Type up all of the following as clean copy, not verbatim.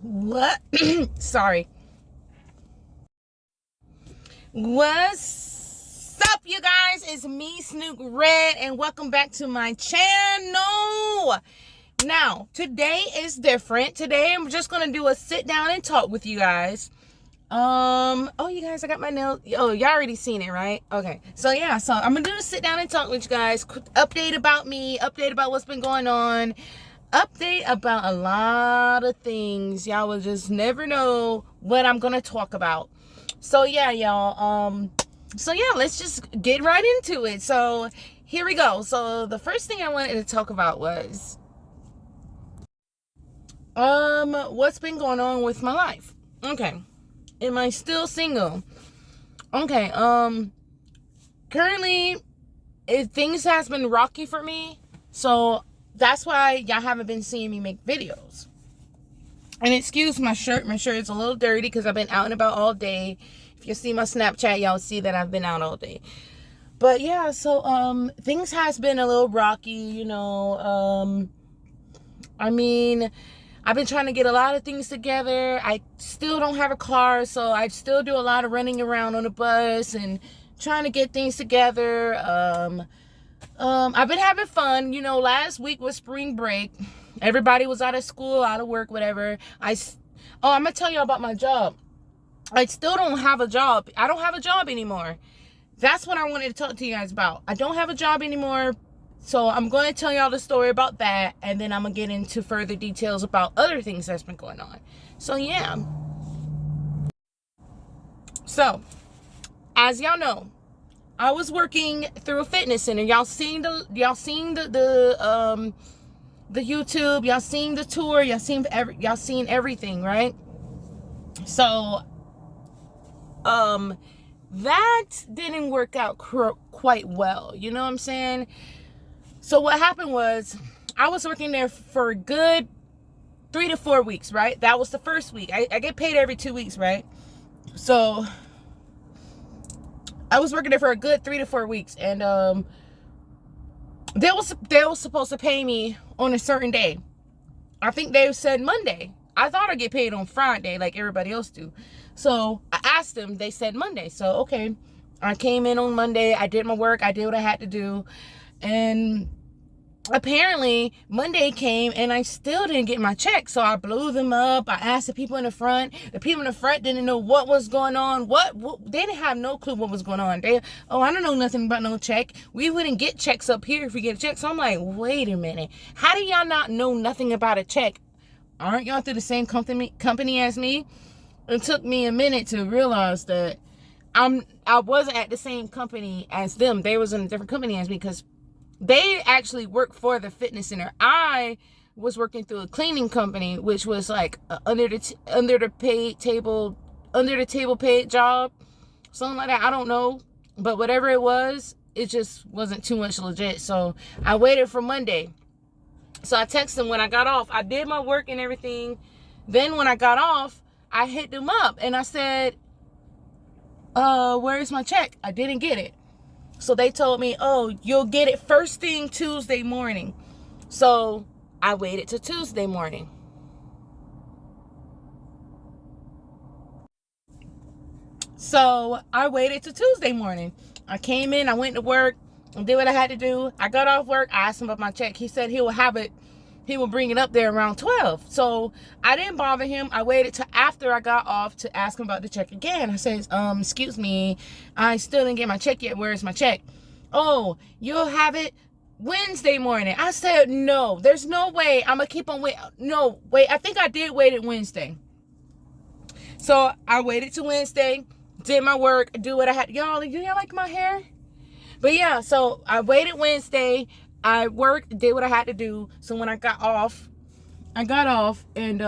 What? Sorry. What's up, you guys? It's me, Snook Red, and welcome back to my channel. Now, today is different. Today, I'm just gonna do a sit down and talk with you guys. Oh, you guys, I got my nails. Oh, y'all already seen it, right? Okay. So yeah, so I'm gonna do a sit down and talk with you guys. Quick update about me. Update about what's been going on. Update about a lot of things. Y'all will just never know what I'm gonna talk about. So yeah, y'all. Let's just get right into it. So here we go. So the first thing I wanted to talk about was what's been going on with my life. Okay. Am I still single? Okay, currently things has been rocky for me. So that's why y'all haven't been seeing me make videos. And excuse my shirt. My shirt is a little dirty because I've been out and about all day. If you see my Snapchat, y'all see that I've been out all day. But yeah, so things has been a little rocky, you know. I've been trying to get a lot of things together. I still don't have a car, so I still do a lot of running around on the bus and trying to get things together. I've been having fun. You know, last week was spring break. Everybody was out of school, out of work, whatever. I'm going to tell you about my job. I still don't have a job. I don't have a job anymore. That's what I wanted to talk to you guys about. I don't have a job anymore. So I'm going to tell y'all the story about that. And then I'm going to get into further details about other things that's been going on. So yeah. So, as y'all know, I was working through a fitness center. Y'all seen the YouTube, y'all seen the tour, y'all seen everything, right? So that didn't work out quite well, you know what I'm saying? So what happened was I was working there for a good 3 to 4 weeks, right? That was the first week. I get paid every 2 weeks, right? So I was working there for a good 3 to 4 weeks, and they was supposed to pay me on a certain day. I think they said Monday. I thought I'd get paid on Friday like everybody else do. So I asked them. They said Monday. So okay, I came in on Monday. I did my work. I did what I had to do, and apparently Monday came and I still didn't get my check. So I blew them up. I asked the people in the front. The people in the front didn't know what was going on. What they didn't have no clue what was going on. I don't know nothing about no check. We wouldn't get checks up here if we get a check. So I'm like, wait a minute. How do y'all not know nothing about a check? Aren't y'all through the same company as me? It took me a minute to realize that I wasn't at the same company as them. They was in a different company as me because they actually work for the fitness center. I was working through a cleaning company, which was like under the table paid job, something like that. I don't know, but whatever it was, it just wasn't too much legit. So I waited for Monday. So I texted them when I got off. I did my work and everything. Then when I got off, I hit them up and I said, where's my check? I didn't get it. So they told me, oh, you'll get it first thing Tuesday morning. So I waited till Tuesday morning. So I waited till Tuesday morning. I came in, I went to work, and did what I had to do. I got off work, I asked him about my check. He said he will bring it up there around 12. So I didn't bother him. I waited till after I got off to ask him about the check again. I said, excuse me, I still didn't get my check yet. Where's my check? Oh, you'll have it Wednesday morning. I said, no, there's no way I'm gonna keep on waiting. No, wait, I think I did wait at Wednesday. So I waited till Wednesday, did my work, do what I had. Y'all, do y'all like my hair? But yeah, so I waited Wednesday. I worked, did what I had to do. So when I got off and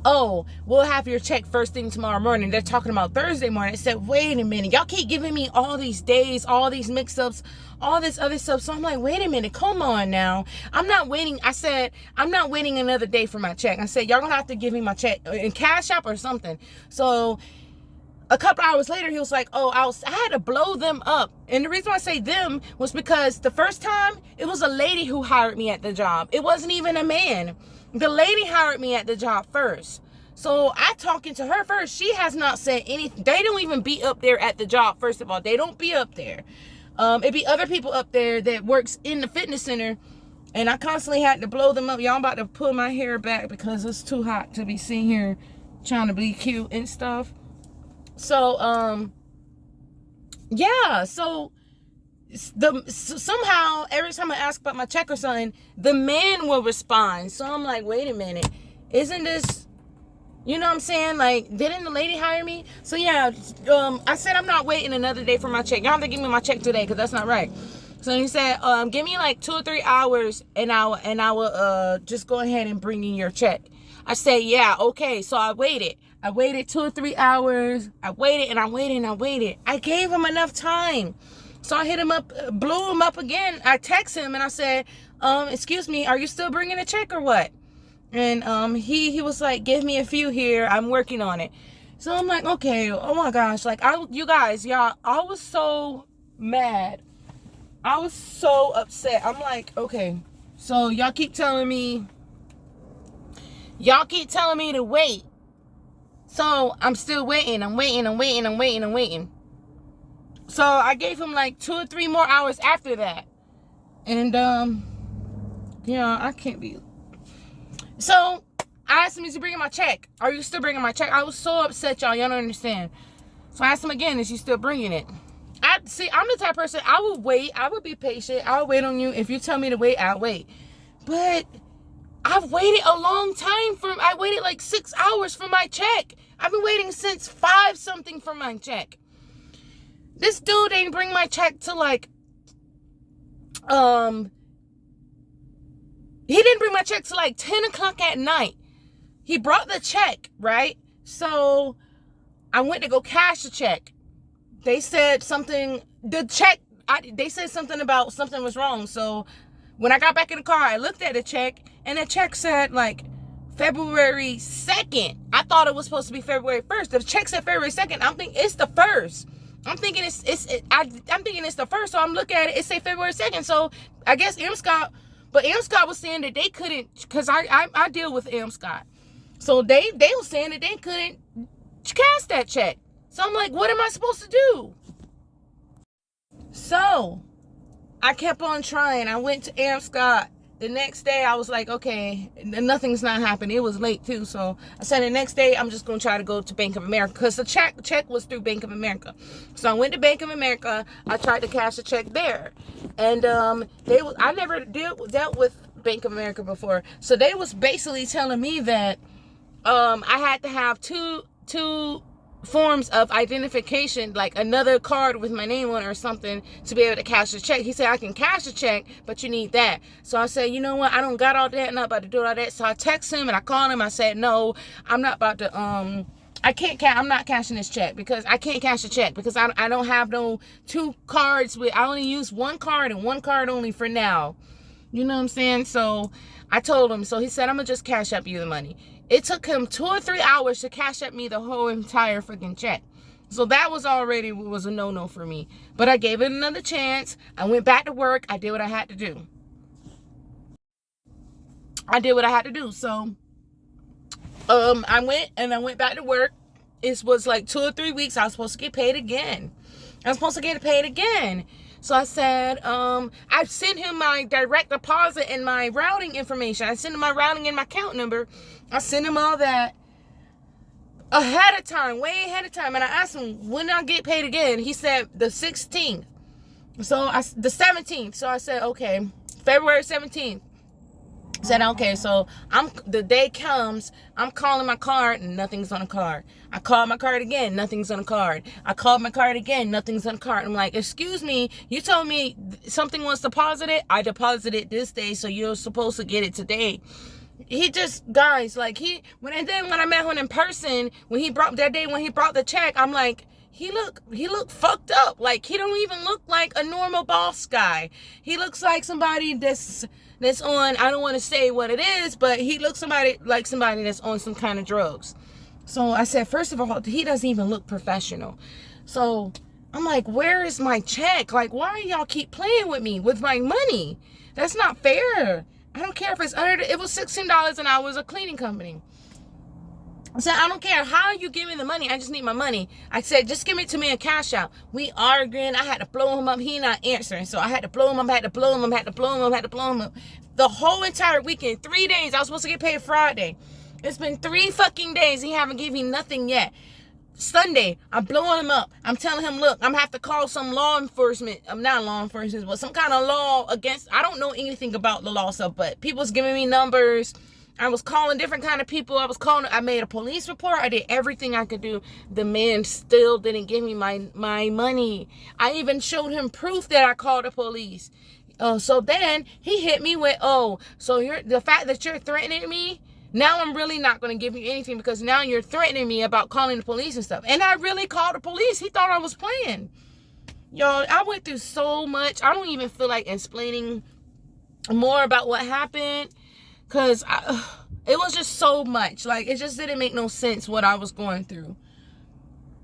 oh, we'll have your check first thing tomorrow morning. They're talking about Thursday morning. I said, wait a minute. Y'all keep giving me all these days, all these mix-ups, all this other stuff. So I'm like, wait a minute. Come on now. I'm not waiting. I said, I'm not waiting another day for my check. I said, y'all gonna have to give me my check in Cash App or something. So a couple hours later, he was like, oh, I had to blow them up. And the reason why I say them was because the first time, it was a lady who hired me at the job. It wasn't even a man. the lady hired me at the job first. So I talking to her first. She has not said anything. They don't even be up there at the job, first of all. They don't be up there. It be other people up there that works in the fitness center. And I constantly had to blow them up. Y'all, I'm about to pull my hair back because it's too hot to be sitting here trying to be cute and stuff. So, yeah. So, somehow, every time I ask about my check or something, the man will respond. So I'm like, wait a minute. Isn't this... You know what I'm saying? Like, didn't the lady hire me? So, yeah, I said I'm not waiting another day for my check. Y'all have to give me my check today because that's not right. So he said, give me like 2 or 3 hours and I will just go ahead and bring in your check. I said, yeah, okay. So I waited. I waited 2 or 3 hours. I waited and I waited and I waited. I gave him enough time. So I hit him up, blew him up again. I text him and I said, excuse me, are you still bringing a check or what? And he was like, give me a few here. I'm working on it. So I'm like, okay, oh my gosh. Like, you guys, y'all, I was so mad. I was so upset. I'm like, okay. So y'all keep telling me to wait. So I'm still waiting. I'm waiting. So I gave him like 2 or 3 more hours after that. And, yeah, I can't be... So, I asked him, is he bringing my check? Are you still bringing my check? I was so upset, y'all. Y'all don't understand. So, I asked him again, is he still bringing it? I'm the type of person, I would wait. I would be patient. I'll wait on you. If you tell me to wait, I'll wait. But, I've waited a long time I waited like 6 hours for my check. I've been waiting since 5 something for my check. This dude ain't bring my check to like, he didn't bring my check till like 10 o'clock at night. He brought the check, right? So I went to go cash the check. They said something, they said something about something was wrong. So when I got back in the car, I looked at the check and the check said like February 2nd. I thought it was supposed to be February 1st. The check said February 2nd. I'm thinking it's the 1st. I'm thinking it's the 1st. So I'm looking at it. It say February 2nd. So I guess But Scott was saying that they couldn't, because I deal with Scott. So they were saying that they couldn't cash that check. So I'm like, what am I supposed to do? So I kept on trying. I went to Scott. The next day I was like, okay, nothing's not happening. It was late too. So I said the next day I'm just going to try to go to Bank of America because the check was through Bank of America. So I went to Bank of America. I tried to cash the check there. And I never dealt with Bank of America before. So they was basically telling me that I had to have two forms of identification, like another card with my name on it or something, to be able to cash the check. He said, I can cash the check, but you need that. So I said, you know what? I don't got all that. I'm not about to do all that. So I text him and I called him. I said, no, I'm not about to, I'm not cashing this check because I can't cash the check because I don't have no 2 cards I only use 1 card and 1 card only for now. You know what I'm saying? So I told him. So he said, I'm going to just cash up you the money. It took him 2 or 3 hours to cash up me the whole entire freaking check. So that was a no-no for me. But I gave it another chance. I went back to work. I did what I had to do. So I went back to work. It was like 2 or 3 weeks. I was supposed to get paid again. So I said, I sent him my direct deposit and my routing information. I sent him my routing and my account number. I sent him all that ahead of time, way ahead of time. And I asked him, when I get paid again? He said the 16th. So the 17th. So I said, okay, February 17th. Said, okay, so the day comes, I'm calling my card and nothing's on the card. I called my card again, nothing's on the card. I called my card again, nothing's on the card. I'm like, excuse me, you told me something was deposited. I deposited this day, so you're supposed to get it today. He just, guys, like when I met him in person, when he brought the check, I'm like, he looked fucked up. Like, he don't even look like a normal boss guy. He looks like somebody that's on, I don't want to say what it is, but he looks like somebody that's on some kind of drugs. So I said, first of all, he doesn't even look professional. So I'm like, where is my check? Like, why y'all keep playing with me with my money? That's not fair. I don't care if it's under, it was $16 an hour, it was a cleaning company. I said, I don't care how you give me the money. I just need my money. I said, just give it to me in cash out. We arguing. I had to blow him up. He not answering. So I had to blow him up, had to blow him up, had to blow him up, had to blow him up. The whole entire weekend, 3 days. I was supposed to get paid Friday. It's been 3 fucking days. He haven't given me nothing yet. Sunday, I'm blowing him up. I'm telling him, look, I'm gonna have to call some law enforcement. I'm not law enforcement, but some kind of law against. I don't know anything about the law stuff, but people's giving me numbers. I was calling different kind of people. I made a police report. I did everything I could do. The man still didn't give me my money. I even showed him proof that I called the police. So then he hit me with, so the fact that you're threatening me, now I'm really not going to give you anything because now you're threatening me about calling the police and stuff. And I really called the police. He thought I was playing. Y'all, I went through so much. I don't even feel like explaining more about what happened. Because it was just so much. Like, it just didn't make no sense what I was going through.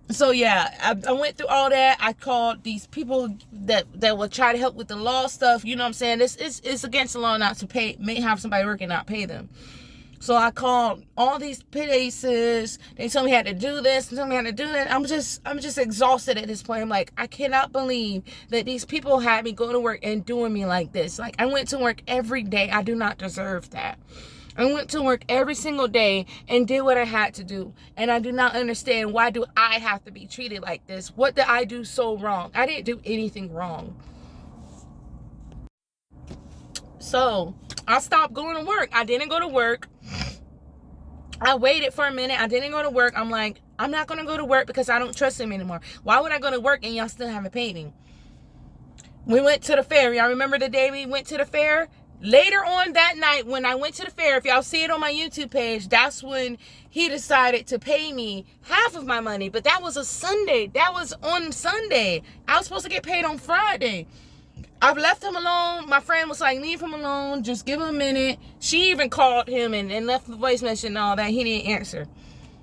So, yeah, I went through all that. I called these people that would try to help with the law stuff. You know what I'm saying? It's against the law not to have somebody work and not pay them. So I called all these places. They told me I had to do this. They told me I had to do that. I'm just exhausted at this point. I'm like, I cannot believe that these people had me go to work and doing me like this. Like, I went to work every day. I do not deserve that. I went to work every single day and did what I had to do. And I do not understand, why do I have to be treated like this? What did I do so wrong? I didn't do anything wrong. So I stopped going to work. I didn't go to work. I waited for a minute. I didn't go to work. I'm like, I'm not going to go to work because I don't trust him anymore. Why would I go to work and y'all still haven't paid me? We went to the fair. Y'all remember the day we went to the fair? Later on that night when I went to the fair, if y'all see it on my YouTube page, that's when he decided to pay me half of my money. But that was a Sunday. That was on Sunday. I was supposed to get paid on Friday. I've left him alone. My friend was like, leave him alone. Just give him a minute. She even called him and left the voice message and all that. He didn't answer.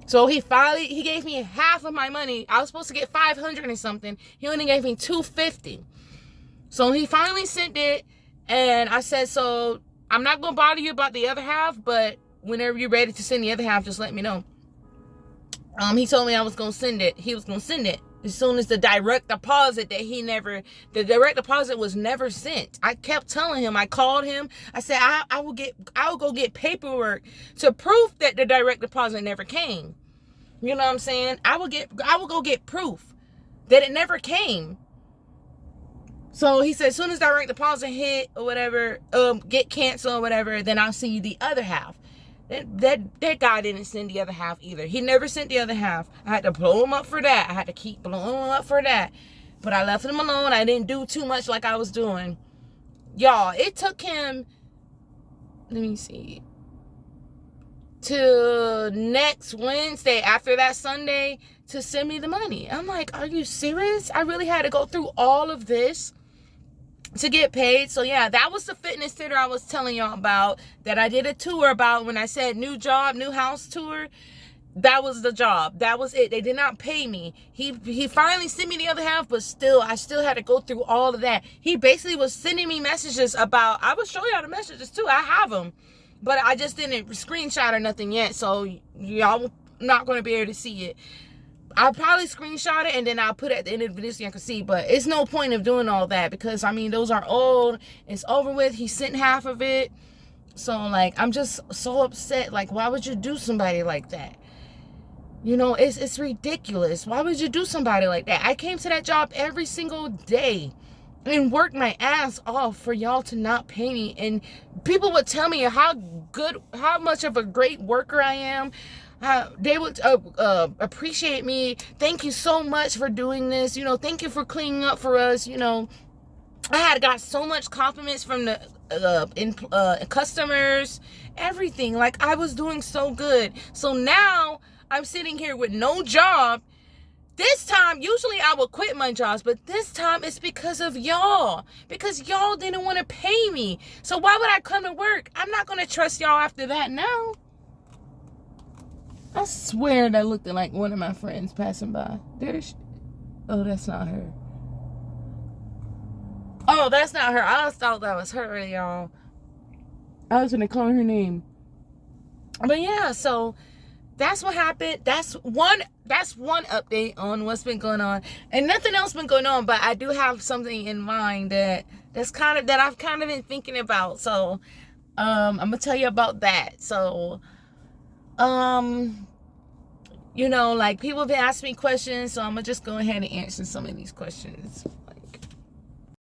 So he gave me half of my money. I was supposed to get $500 and something. He only gave me $250. So he finally sent it. And I said, so I'm not going to bother you about the other half, but whenever you're ready to send the other half, just let me know. He told me I was going to send it. He was going to send it as soon as the direct deposit the direct deposit was never sent. I kept telling him, I called him. I said, I will go get paperwork to proof that the direct deposit never came. You know what I'm saying? I will go get proof that it never came. So he said, as soon as direct deposit hit or whatever, get canceled or whatever, then I'll send you the other half. That guy didn't send the other half either. He never sent the other half. I had to blow him up for that. I had to keep blowing him up for that. But I left him alone. I didn't do too much like I was doing. Y'all, it took him, let me see, to next Wednesday after that Sunday to send me the money. I'm like, are you serious? I really had to go through all of this to get paid. So yeah, that was the fitness center I was telling y'all about, that I did a tour about when I said new job, new house tour. That was the job. That was it. They did not pay me. He finally sent me the other half, but I still had to go through all of that. He basically was sending me messages about, I will show y'all the messages too. I have them, but I just didn't screenshot or nothing yet. So y'all not going to be able to see it. I'll probably screenshot it and then I'll put it at the end of the video so you can see. But it's no point of doing all that because, I mean, those are old. It's over with. He sent half of it. So, like, I'm just so upset. Like, why would you do somebody like that? You know, it's ridiculous. Why would you do somebody like that? I came to that job every single day and worked my ass off for y'all to not pay me. And people would tell me how much of a great worker I am. They would appreciate me. Thank you so much for doing this. You know, thank you for cleaning up for us. You know, I had got so much compliments from the customers, everything. Like, I was doing so good. So now I'm sitting here with no job. This time, usually I would quit my jobs, but this time it's because of y'all. Because y'all didn't want to pay me. So why would I come to work? I'm not going to trust y'all after that now. I swear that looked like one of my friends passing by. Oh, that's not her. Oh, that's not her. I thought that was her, y'all. I was gonna call her name. But yeah, so that's what happened. That's one update on what's been going on. And nothing else been going on, but I do have something in mind that I've kind of been thinking about. So I'm gonna tell you about that. So you know, like, people have been asking me questions, so I'm gonna just go ahead and answer some of these questions.